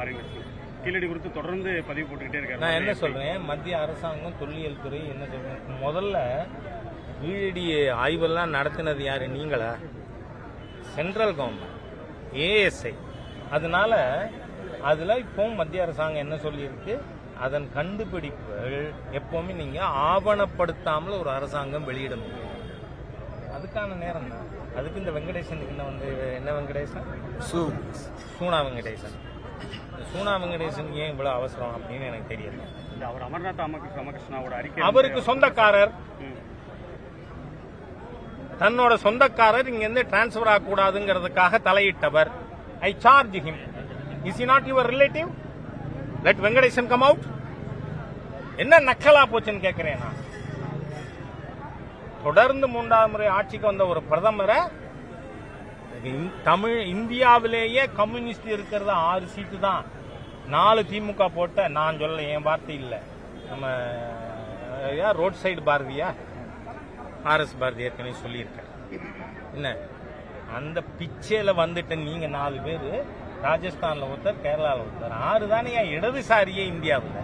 Foreign Keezhadi குறித்து தொடர்ந்து பதிவு போட்டுக்கிட்டே இருக்காரு. நான் என்ன சொல்றேன், மத்திய அரசாங்கம் தொல்லியல் துறை என்ன சொல்றேன், முதல்ல கீழடி ஆய்வெல்லாம் நடத்தினது யாரு? நீங்களா? Central government, ASI. அதனால அதுல இப்போ மத்திய அரசாங்கம் என்ன சொல்லியிருக்கு, அதன் கண்டுபிடிப்புகள் எப்பவுமே நீங்க ஆவணப்படுத்தாமல் ஒரு அரசாங்கம் வெளியிட முடியும். அதுக்கான நேரம் தான். அதுக்கு இந்த வெங்கடேசனுக்கு என்ன வெங்கடேசன், சூனா வெங்கடேசன், சூனா வெங்கடேசன் ஏன் இவ்வளவு அவசரம் அப்படின்னு எனக்கு தெரியல. அவர் அமர்நாத் ராமகிருஷ்ணாவோட அறிக்கை, அவருக்கு சொந்தக்காரர், தன்னோட சொந்தக்காரர் இங்க இருந்து டிரான்ஸ்பர் ஆகக்கூடாதுங்கிறதுக்காக தலையிட்டவர். I charge him. Is he not your relative? Let Venkatesan come out. என்ன நக்கலா போச்சுன்னு கேட்கிறேன் நான். தொடர்ந்து 3வது முறை ஆட்சிக்கு வந்த ஒரு பிரதமரை இந்தியாவிலேயே கம்யூனிஸ்ட் இருக்கிறது 6 சீட்டு தான். 4 திமுக போட்ட, நான் சொல்ல, என் வார்த்தை இல்ல, நம்ம ரோட் சைடு பாரதியா, ஆர்எஸ் பாரதி ஏற்கனவே சொல்லியிருக்காரு. என்ன அந்த பிச்சையில வந்துட்டு நீங்க 4 பேரு, ராஜஸ்தான்ல ஒருத்தர், கேரளாவில் ஒருத்தர், 6 தானே இடதுசாரியே இந்தியாவில்.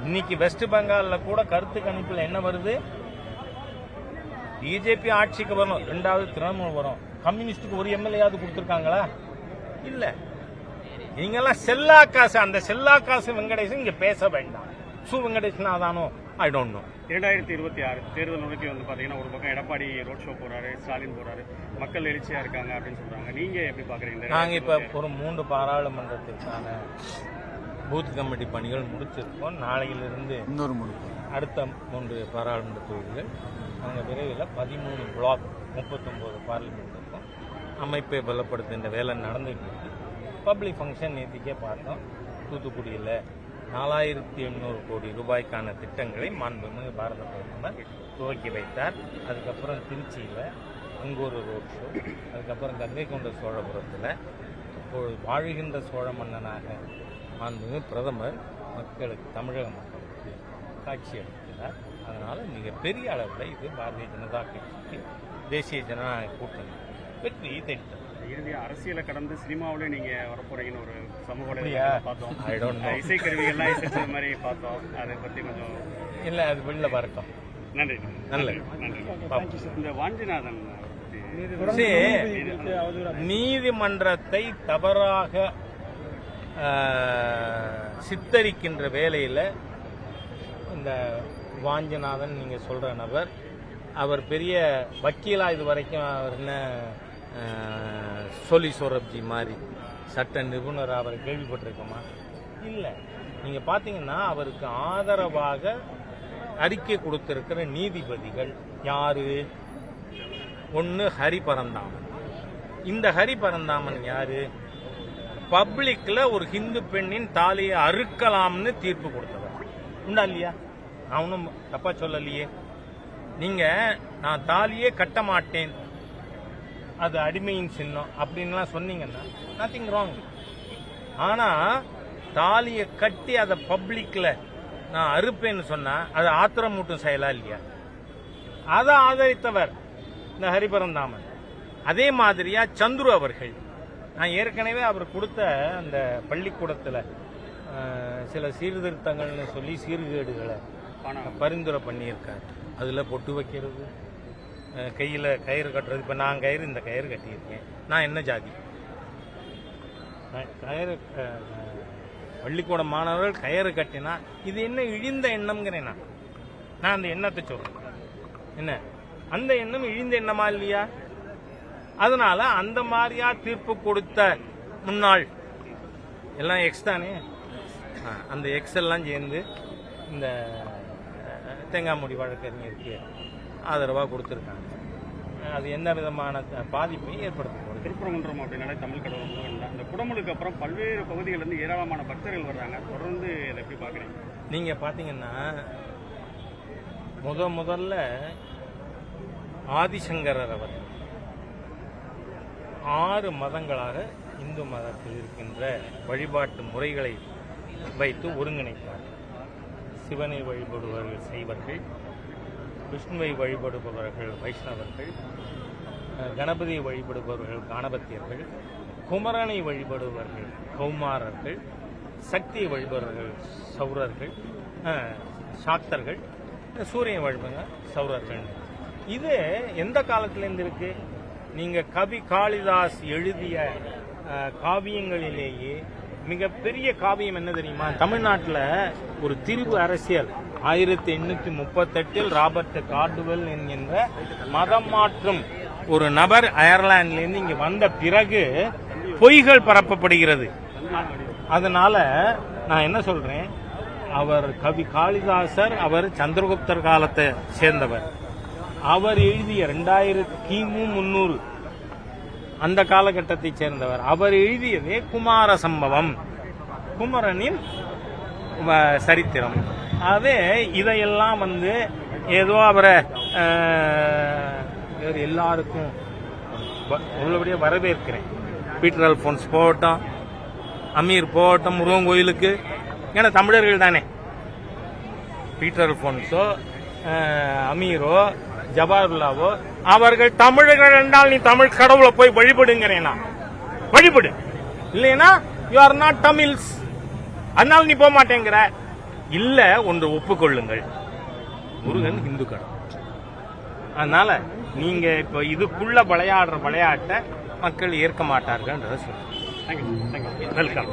இன்னைக்கு வெஸ்ட் பெங்கால்ல கூட கருத்து கணிப்புல என்ன வருது, பிஜேபி ஆட்சிக்கு வரும், 2வது திரிணாமுல் வரும். கம்யூனிஸ்டுக்கு ஒரு எம்எல்ஏயாவது கொடுத்திருக்காங்களா? இல்ல. நீங்கெல்லாம் செல்லா காசு, அந்த செல்லா காசு வெங்கடேசன் இங்க பேச வேண்டாம். வெங்கடேசன் ஆதானோ ஐ டோன்ட் நோ. 2026 தேர்தல் நோக்கி பாத்தீங்கன்னா ஒரு பக்கம் எடப்பாடி ரோட் ஷோ போறாரு, ஸ்டாலின் போறாரு, மக்கள் எழுச்சியா இருக்காங்க அப்படின்னு சொல்றாங்க. நீங்க எப்படி பாக்குறீங்க? நாங்க இப்ப ஒரு 3 பாராளுமன்றத்திற்கான பூத் கமிட்டி பணிகள் முடிச்சிருக்கோம். நாளையிலிருந்து அடுத்த 3 பாராளுமன்ற தொகுதிகள் அங்கே விரைவில் 13 பிளாக் 39 பார்லிமெண்ட் இருக்கும். அமைப்பை பலப்படுத்துகின்ற வேலை நடந்துட்டு இருக்கு. பப்ளிக் ஃபங்க்ஷன் நேற்றுக்கே பார்த்தோம். தூத்துக்குடியில் 4800 கோடி ரூபாய்க்கான திட்டங்களை மாண்புமிகு பாரத பிரதமர் துவக்கி வைத்தார். அதுக்கப்புறம் திருச்சியில் அங்கே ஒரு ரோட் ஷோ, அதுக்கப்புறம் கங்கை கொண்ட சோழபுரத்தில் இப்பொழுது வாழ்கின்ற சோழ மன்னனாக மாண்புமிகு பிரதமர் மக்களுக்கு, தமிழக மக்களுக்கு காட்சி அளிக்கிறார். அதனால மிகப்பெரிய அளவில் இது பாரதிய ஜனதா கட்சிக்கு, தேசிய ஜனநாயக கூட்டணி வெற்றி திட்டம். இறுதியாக அரசியலை கடந்து சினிமாவிலே நீங்க வரப்போறீங்கன்னு ஒரு சமூக பார்த்தோம். இசைக்கருவிகள்லாம் இசைச்ச மாதிரி பார்த்தோம். அதை பத்தி கொஞ்சம் இல்லை, அது வெளில வரட்டும். நன்றி. நல்லது. இந்த வாஞ்சிநாதன் நீதிமன்றத்தை தவறாக சித்தரிக்கின்ற வேலையில் இந்த வாஞ்சநாதன் நீங்க சொல்ற நபர், அவர் பெரிய வக்கீலா இது வரைக்கும், அவர் என்ன சோலி சோரப்ஜி மாதிரி சட்ட நிபுணர் அவரை கேள்விப்பட்டிருக்கோமா? இல்லை. நீங்க பாத்தீங்கன்னா அவருக்கு ஆதரவாக அறிக்கை கொடுத்திருக்கிற நீதிபதிகள் யாரு? ஒன்னு ஹரி பரந்தாமன். இந்த ஹரி பரந்தாமன் யாரு? பப்ளிக்ல ஒரு ஹிந்து பெண்ணின் தாலியை அறுக்கலாம்னு தீர்ப்பு கொடுத்தவர். உண்டா இல்லையா? நான் ஒன்றும் தப்பா சொல்லலையே. நீங்க நான் தாலியே கட்ட மாட்டேன், அது அடிமையின் சின்னம் அப்படின்லாம் சொன்னீங்கன்னா நத்திங் ராங். ஆனா தாலியை கட்டி அதை பப்ளிக்ல நான் அறுப்பேன்னு சொன்னா அது ஆத்திரமூட்டும் செயலா இல்லையா? அதை ஆதரித்தவர் இந்த ஹரிபரந்தாமன். அதே மாதிரியா சந்துரு அவர்கள், நான் ஏற்கனவே அவர் கொடுத்த அந்த பள்ளிக்கூடத்தில் சில சீர்திருத்தங்கள்னு சொல்லி சீர்கேடுகளை பரிந்துரை பண்ணியிருக்காரு. அதில் பொட்டு வைக்கிறது, கையில் கயிறு கட்டுறது. இப்போ நான் இந்த கயிறு கட்டியிருக்கேன். நான் என்ன ஜாதி? கயிறு பள்ளிக்கூட மாணவர்கள் கயிறு கட்டினா இது என்ன இழிந்த எண்ணம்ங்கிறேன். நான் அந்த எண்ணத்தை சொல்றேன். என்ன அந்த எண்ணம் இழிந்த எண்ணமா இல்லையா? அதனால அந்த மாதிரியா தீர்ப்பு கொடுத்த முன்னாள் எல்லாம் எக்ஸ் தானே, அந்த எக்ஸ் எல்லாம் சேர்ந்து இந்த தேங்காய்மூடி வழக்கறிஞருக்கு ஆதரவாக கொடுத்துருக்காங்க. அது எந்த விதமான பாதிப்பை ஏற்படுத்த போகுது? திருப்பரங்குன்றம் அப்படின்னாலே தமிழ் கடவுள் முருகன் தான். இந்த குடமுழுக்கு அப்புறம் பல்வேறு பகுதிகளிலிருந்து ஏராளமான பக்தர்கள் வர்றாங்க. தொடர்ந்து இதை எப்படி பார்க்குறீங்க? நீங்கள் பார்த்தீங்கன்னா முதல்ல ஆதிசங்கரர் அவர் 6 மதங்களாக இந்து மதத்தில் இருக்கின்ற வழிபாட்டு முறைகளை வைத்து ஒருங்கிணைத்தார். சிவனை வழிபடுபவர்கள் சைவர்கள், விஷ்ணுவை வழிபடுபவர்கள் வைஷ்ணவர்கள், கணபதியை வழிபடுபவர்கள் காணபத்தியர்கள், குமரனை வழிபடுபவர்கள் கௌமாரர்கள், சக்தியை வழிபடுபவர்கள் சௌரர்கள், சாக்தர்கள், சூரியன் வழிபடுங்க சௌரர்கள். இது எந்த காலத்திலேருந்து இருக்கு? நீங்க கவி காளிதாஸ் எழுதிய காவியங்களிலேயே மிகப்பெரிய காவியம் என்ன தெரியுமா? தமிழ்நாட்டில் ஒரு திரிபு அரசியல் 1838 ராபர்ட் கார்டுவெல் என்கின்ற மதம் மாற்றும் ஒரு நபர் அயர்லாந்திலிருந்து இங்க வந்த பிறகு பொய்கள் பரப்பப்படுகிறது. அதனால நான் என்ன சொல்றேன், அவர் கவி காளிதாசர், அவர் சந்திரகுப்தர் காலத்தை சேர்ந்தவர். அவர் எழுதிய 2000 கிமு 300 அந்த காலகட்டத்தை சேர்ந்தவர். அவர் எழுதியதே குமார சம்பவம், குமரனின் சரித்திரம். ஆகவே இதையெல்லாம் ஏதோ அவரை எல்லாருக்கும் உள்ளபடியே வரவேற்கிறேன். பீட்டர் அல்போன்ஸ் போகட்டும், அமீர் போகட்டும் முருகன் கோயிலுக்கு, ஏன்னா தமிழர்கள் தானே. பீட்டர் அல்போன்ஸோ அமீரோ ஜவாஹர்லாவோ அவர்கள் தமிழர்கள் என்றால் நீ தமிழ் கடவுளை போய் வழிபடுங்கிறேனா? வழிபடு, இல்லைன்னா யூ ஆர் நாட் தமிழ்ஸ். அதனால நீ போக மாட்டேங்கிற. இல்ல, ஒன்று ஒப்புக்கொள்ளுங்கள், முருகன் இந்து கடவுள். அதனால நீங்க இப்ப இதுக்குள்ள விளையாடுற விளையாட்டை மக்கள் ஏற்க மாட்டார்கள். வெல்கம்.